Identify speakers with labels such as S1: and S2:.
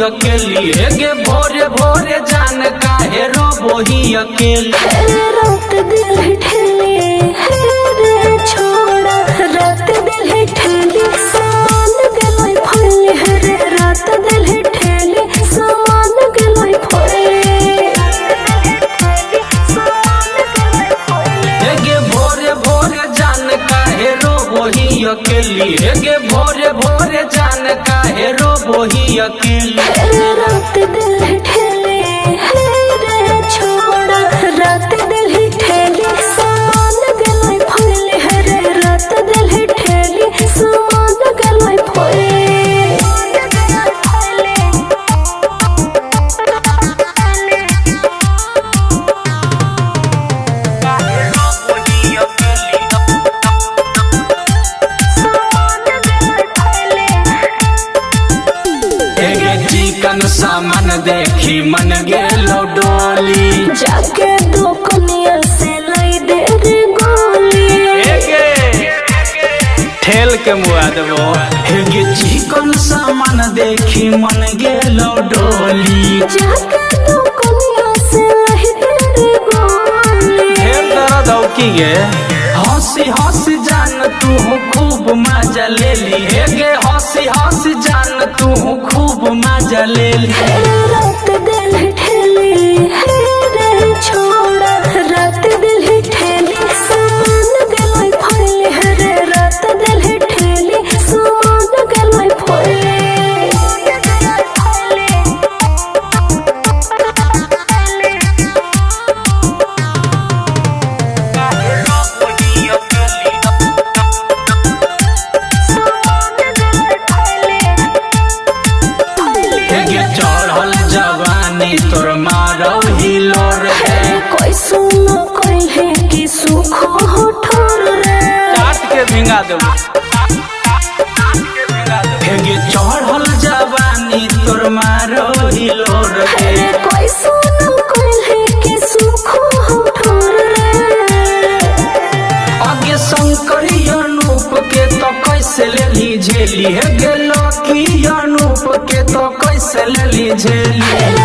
S1: अकेली गे भोरे भोरे जान काहे रोबोही अकेली।
S2: रात दिल ठेले रे छोड़ा रात दिल ठेले सामान गलोय फले रे रात दिल ठेले सामान गलोय फले
S1: गे भोरे भोरे जान काहे रोबोही अकेली गे भोरे भोरे जान काहे रोबोही अकेली।
S2: रात दिल ठेले रे छोड़ा रात दिल ठेले सामान गलोय फले रे रात दिल ठेले सामान गलोय फले।
S1: चिकन सामान देखी मन गेलो डोली
S2: जाके दो कनिया से लाई दे रे गोली
S1: ठेल के मुआ देबो। गे चिकन सामान देखी मन गेलो डोली
S2: जाके दो कनिया से लाई दे रे गोली।
S1: ढेर दर्द हो की गे हंसी हंसी जान तू खूब मजा ले ली गे हंसी हंसी जान तू खूब मजा ले ली।
S2: रात दिल ठेले रे छोड़ा रात दिल ठेले सामान गलोय फले रे रात दिल ठेले सामान गलोय फले।
S1: चढ़ल जवानी तोर मारो हिलो रे
S2: कोई सुनो कोई है कि सुख हो ठोर रे
S1: काट के भिंगा देबो। गे चढ़ल जवानी तोर मारो हिलो रे
S2: कोई सुनो कोई है कि सुख हो ठोर रे।
S1: आगे शंकरी अनूप के तो कैसे ले ली झेली गे लकी अनूप के तो कैसे ले ली झेली।